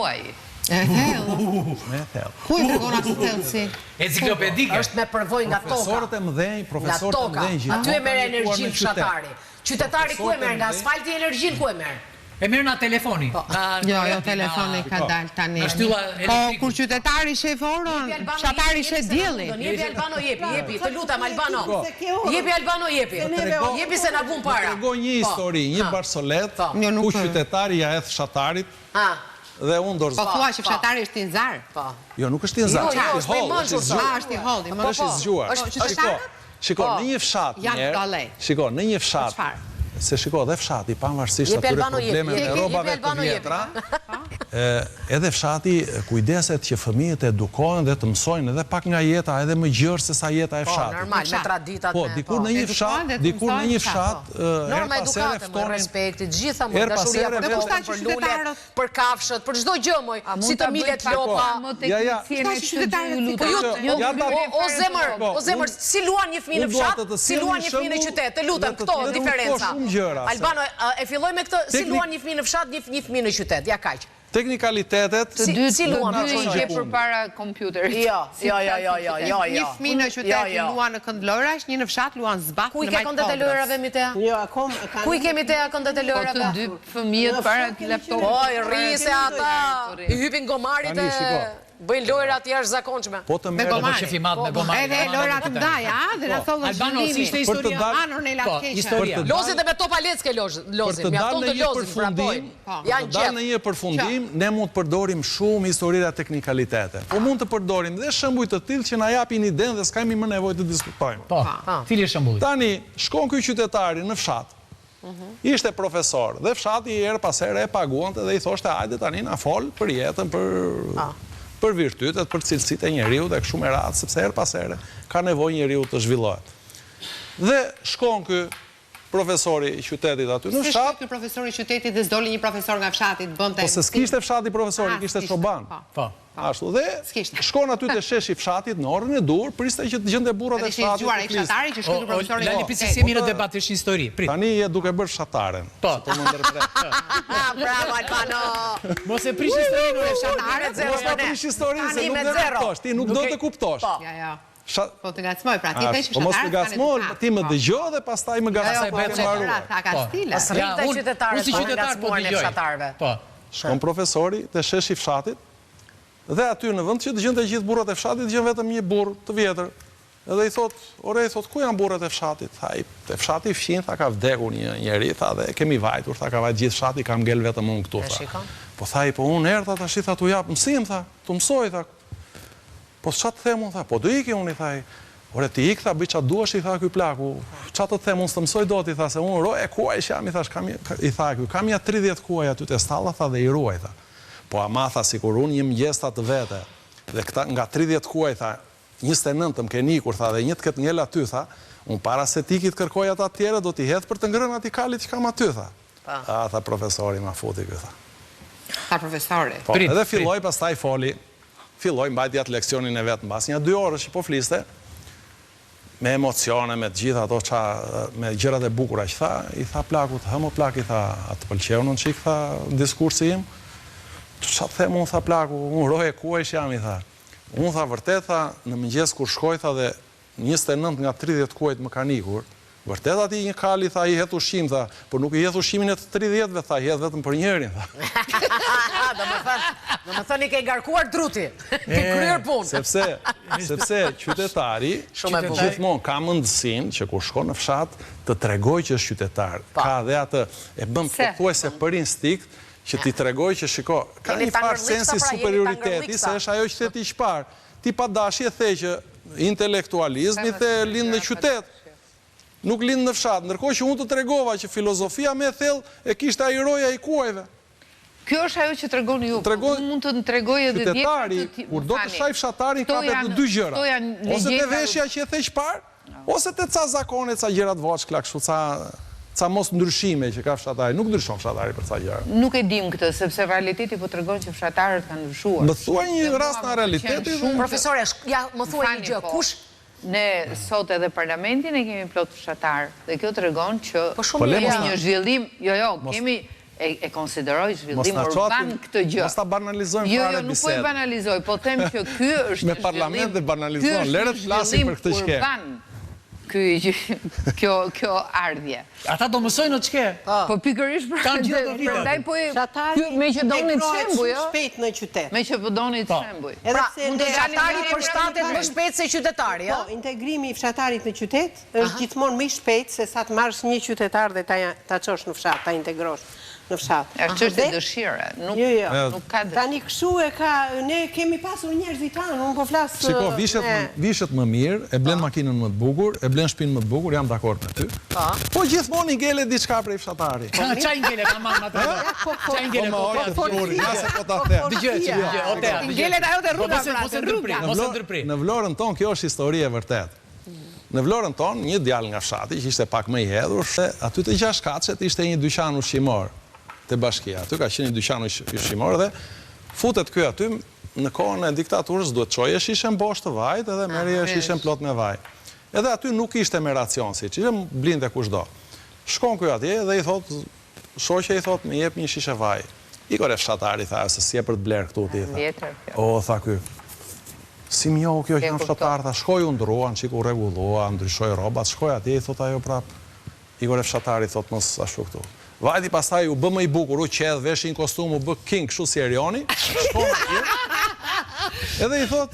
tuaj. E thellë. Ku i tregon atë thellë si? Enciklopedike. Është me përvojë nga toka. Profesorët e mëdhenj, profesorët e mëdhenj. Aty e merr energjinë fshatari. Qytetari ku e merr? Nga asfalti energjinë ku e merr? E merr nga telefoni. Jo, telefoni ka dalë tani. Po, kur qytetari shef orën, fshatari shef diellin. Jepi Albano, jepi, të lutem Albano. Jepi Albano, jepi. Jepi se na vun para. Tregoj një histori, një barsolet, ku qytetari ja hedh fshatarit. Dhe unë dorëzoj. Po thua që fshatari është tinzar? Po. Jo, nuk është tinzar, është i holl, është i holl. Është i zgjuar. Shiko, në një fshat njerë. Shiko, në një fshat. Se shiko, dhe fshati, pavarësisht atyre probleme me robave të vjetra, edhe fshati kujdeset që fëmijët edukohen dhe të mësojnë edhe pak nga jeta, edhe më gjërë se sa jeta e fshatit. Po, normal, me traditat. Po, dikur në një fshat, her pasere ftonin, her pasere për lule, për kafshët, për çdo gjë, moj, si të milet lopa. O zemër, si luan një fëmijë në fshat, si luan një fëmijë në qytet, të lutem, këto diferenca. Albano, e filloj me këtë, si luan një fëmijë në fshat, një fëmijë në qytet, ja kaq. Teknikalitetet... Si luan? Dy për para kompjuterit. Jo. Një fëmijë në qytet luan në kënd lojrash, një në fshat luan zbat Ku i ke këndet e lojrave, Mitea? Jo, akom... Ku i kemi Tea këndet e lojrave? Po të dy fëmijët para laptopit. Po, i rri se ata i hypin gomarit e... Bëjnë lojrat jashtëzakonshme. Po të merë me shefimat me gomarit. Edhe lojrat të mdaja, dhe në thonë Albano, si ishte historia? Anor në latkeqa. Lozit e me topa lecke lozit. Për të dalë në një përfundim, ne mund të përdorim shumë historira teknikalitete. Po mund të përdorim dhe shembuj të tillë që na japin iden dhe s'kemi më nevojë të diskutojmë. Po, cili është shembulli? Tani, shkon ky qytetari në fshat. Ishte profesor dhe fshati her pas here e paguante dhe i thoshte hajde tani na fol për jetën, për virtytet, për cilësitë e njeriu dhe kështu me radhë, sepse her pas here ka nevojë njeriu të zhvillohet. Dhe shkon ky profesori i qytetit aty në fshat. Si shkoi ky profesori i qytetit dhe s'doli një profesor nga fshati të bënte. Po se s'kishte fshati profesori, kishte çoban. Po. Ashtu dhe shkon aty te sheshi i fshatit në orën e dur, priste që të gjente burrat e fshatit. Ishte i fshatari që shkoi profesori. Lani pse jemi në debat të histori. Tani je duke bërë fshataren. Po. Bravo Albano. Mos e prish historinë e fshatarit. Mos e prish historinë se nuk do të kuptosh, ti nuk do të kuptosh. Ja. Po të ngacmoj, pra ti thesh fshatar. Po mos të ngacmoj, ti më dëgjoj dhe pastaj më ngacmoj. Ta ka stile. Rrita qytetarët si qytetar po dëgjoj. Po. Shkon profesori te sheshi i fshatit. Dhe aty në vend që dëgjonte gjithë burrat e fshatit, dëgjon vetëm një burr të vjetër. Edhe i thot, ku janë burrat e fshatit? Tha, te fshati i fqin, tha ka vdekur një njeri, tha dhe kemi vajtur, tha ka vajt gjithë fshati, kam ngel vetëm unë këtu, tha. Po tha, po unë erdha tash, tha tu jap mësim, tha, tu mësoj, tha. Po ç'a të them unë, tha, po do iki unë, tha. Ore ti ik, tha, bëj ç'a duash, i tha ky plaku. Ç'a të them unë, s'të mësoj dot, i tha se unë roje kuaj jam, i thash i tha ky, kam ja 30 kuaj aty te stalla, tha dhe i ruaj, tha. Po ama tha sikur unë një mëngjesta të vete dhe këta nga 30 kuaj tha 29 më keni kur tha dhe një të ketë ngel aty tha unë para se tikit kërkoj ata të tjera do t'i hedh për të ngrënë ati kalit që kam aty tha. Tha profesori ma futi ky tha. Tha profesori. Po, edhe filloj pastaj foli, filloj mbajti atë leksionin e vetë mbas një 2 orësh që po fliste me emocione, me të gjitha ato me gjërat e bukura që tha, i tha plakut, hëmo plak, i tha atë pëlqeun në qik, tha diskursi im. Qa të them, unë tha plaku, unë roje kuajsh jam, i tha. Unë tha vërtet, tha, në mëngjes kur shkoj, tha dhe 29 nga 30 kuajt më kanë ikur, vërtet ati një kali, tha, i hedh ushqim, tha, por nuk i hedh ushqimin e të 30-ve, tha, i hedh vetëm për njërin, tha. Do më thënë i ke garkuar druti, ke kryer punë. Sepse qytetari, gjithmonë ka mundësinë që kur shkon në fshat, të tregoj që është qytetar. Ka dhe atë, e bëm pothuajse për instinkt, që ti tregoj që shiko, ka një farë sensi superioriteti, se është ajo që ti shpar. Ti pa dashje the që intelektualizmi the lind në qytet, nuk lind në fshat. Ndërkohë që unë të tregova që filozofia me thellë e kishte ai roja i kuajve. Kjo është ajo që tregoni ju. Unë mund të tregoj edhe qytetari, kur do të shaj fshatarin ka të dy gjëra. Ose te veshja që e the çpar, ose te ca zakone, ca gjëra të voçkla, kështu ca mos ndryshime që ka fshatari, nuk ndryshon fshatari për ca gjëra. Nuk e dim këtë, sepse realiteti po tregon që fshatarët kanë ndryshuar. Më thuaj një rast nga realiteti. Profesore, ja më thuaj një gjë, kush? Ne sot edhe parlamentin e kemi plot fshatar, dhe kjo tregon që kemi një zhvillim, kemi e konsideroj zhvillim urban këtë gjë. Mos ta banalizojmë fare bisedën. Jo, nuk po e banalizoj, po them që ky është me parlament dhe banalizojmë, leret flasim për këtë çke. Kjo ardhje. Ata do mësojnë në çke. Po pikërisht prandaj po me që doni Çembuj, jo? Shpejt në qytet. Me që po doni Çembuj. Pra, mund të fshatari përshtatet më shpejt se qytetari, ja? Po, integrimi i fshatarit në qytet është gjithmonë më i shpejt se sa të marrësh një qytetar dhe ta çosh në fshat, ta integrosh në fshat. Është çështje dëshire, nuk ka dëshirë. Tani kështu e ka, ne kemi pasur njerëzit tanë, unë po flas. Shiko, vishet më mirë, e blen makinën më të bukur, e blen shtëpinë më të bukur, jam dakord me ty. Po gjithmonë i ngele diçka prej fshatari. Ç'a i ngele ka marrë atë? Ç'a i ngele Ngelet ajo te rruga pra. Mos e ndërpri. Në Vlorën tonë kjo është histori e vërtetë. Në Vlorën tonë, një djalë nga fshati, që ishte pak më i hedhur, aty te 6 kaçet ishte një dyqan ushqimor te bashkia. Aty ka qenë një dyqan ushqimor dhe futet ky aty në kohën e diktaturës, duhet çoje shishen bosh të vajit edhe merrje shishen plot me vaj. Edhe aty nuk ishte me racion, siç ishte blinte kushdo. Shkon ky atje dhe i thot shoqja i thot më jep një shishe vaj. Ikor e fshatari tha se si e për të bler këtu ti tha. O tha ky. Si më jo kjo janë fshatar, tha shkoj u ndruan, çiku rregullua, ndryshoi rrobat, shkoj atje i thot ajo prap. Ikor e fshatari thot mos ashtu këtu. Vajti pastaj u bë më i bukur, u qedh, veshi një kostum, u bë king kështu si Erioni. Shkon atje. Edhe i thot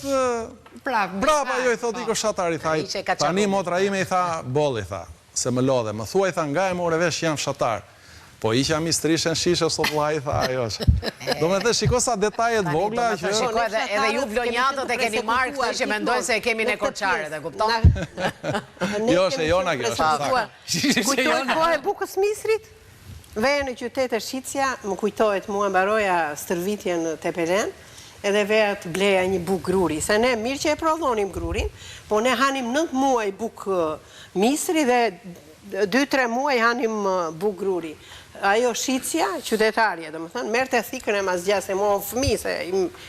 brapa jo i thot ikor fshatari tha. Tani motra ime i tha bolli tha, se më lodhe, më thuaj tha nga e more vesh jam fshatar. Po isha mistrishen shishe sot vllai tha ajo. Do me të shiko sa detajet vogla që... Shiko edhe ju vlonjatët e keni marrë këta që mendojnë se e kemi në korçare, dhe kupton? Jo, është e jona kjo, është saktë. Kujtojnë kohë e bukës Misrit? Veja në qytet e Shqipëria, më kujtohet mua mbaroja stërvitjen te Pelen, edhe veja të bleja një buk gruri. Se ne mirë që e prodhonim grurin, po ne hanim 9 muaj buk Misri dhe 2-3 muaj hanim buk gruri. Ajo Shqipëria, qytetarje, dhe më thënë, merte thikën e mazgja, se mua fëmi, se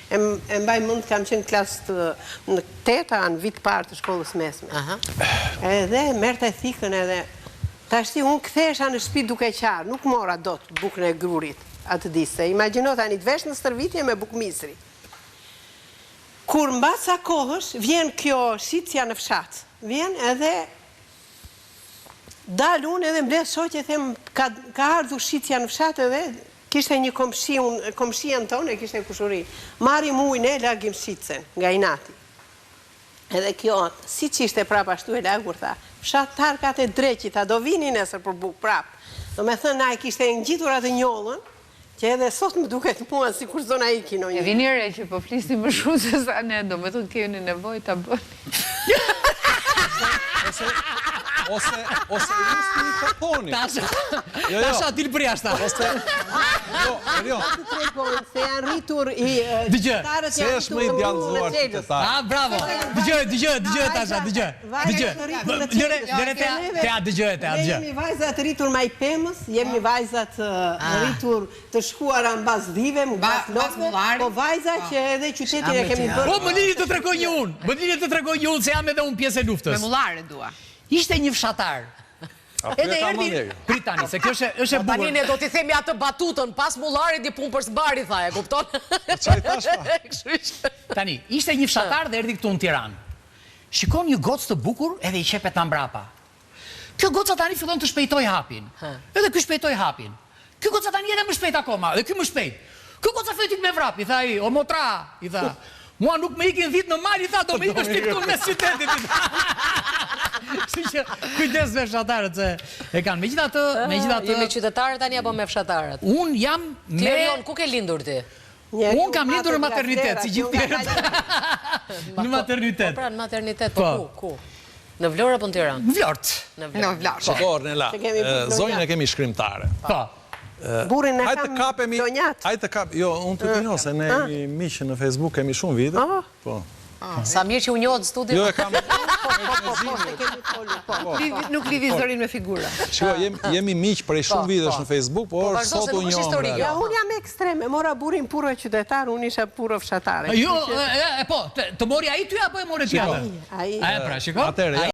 e mbaj mund kam qenë klasë në 8, në vit parë të shkollës mesme. Edhe merte thikën edhe, tashti unë kthesha në shtëpi duke qarë, nuk mora dot bukën e grurit atë dise. Imagjino tani të vesh në stërvitje me buk Misri. Kur mbas sa kohësh, vjen kjo Shqipëria në fshat, vjen edhe dalë unë edhe mbledh shoqe them ka ardhur Shqipëria në fshat edhe kishte një komshien tonë, kishte kushuri. Marrim ujin e lagim shitsen nga inati. Edhe kjo, si që ishte prap ashtu e lagur, tha, fshatarkat e dreqit, ta do vini nesër për buk prap. Do me thënë, na e kishte ngjitur atë njollën, që edhe sot më duket mua si kur zona i kino një. E vinire që po flisni më shumë se sa ne, do me thënë keni nevoj të bëni. Ose isti i këtoni. Tasha, dilë për jashta. Jo, Erion. Se janë rritur i... Dëgjë. Se është më i djallëzuar qytetar. Bravo. Dëgjë, Tasha, dëgjë. Lëre te dëgjë. Ne jemi vajzat rritur maj pemës, jemi vajzat rritur të shkuara në bas dhive, në bas lokve, po vajzat që edhe qytetin e kemi bërë. Po, më lini të tregoj një unë, se jam edhe unë pjesë e luftës. Me mullare dua. Ishte një fshatar. Edhe erdi Britani, se kjo është e bukur. Tani ne do t'i themi atë batutën, pas mullarit një punë për sbari, tha e, kupton? Çaj tash pa. Tani, ishte një fshatar dhe erdi këtu në Tiranë. Shikon një gocë të bukur edhe i qepet në mbrapa. Kjo goca tani fillon të shpejtoj hapin. Edhe ky shpejtoj hapin. Kjo goca tani edhe më shpejt akoma, edhe ky më shpejt. Kjo goca fejtik me vrap, i tha i, o motra, i tha. Mua nuk me ikin dhit në mal, i tha, do me ikë shtik këtu në qytetit, i tha. Kështu që kujdes me fshatarët se e kanë. Megjithatë, Ti me qytetarët tani apo me fshatarët? Un jam me Erion, ku ke lindur ti? Un kam lindur në maternitet, si gjithë tjerët. Në maternitet. Po pra, në maternitet, po ku? Në Vlorë apo në Tiranë? Në Vlorë. Në Vlorë. Shiko, Ornella, zonjën e kemi shkrimtare. Po. Burin e kam donjat. Hajtë të kap, jo, unë të pino, se ne jemi miqë në Facebook, kemi shumë vite. Po. Sa mirë që u njohët në studio. Jo, e kam... Nuk livizorin me figura. Shiko, jemi miqë prej shumë vitesh në Facebook, por sot u njohëm. Ja, unë jam ekstreme, mora burin puro qytetar, unë isha puro fshatare. Jo, po, të mori ai ty apo e mori tjetër? Ai. Pra, shiko.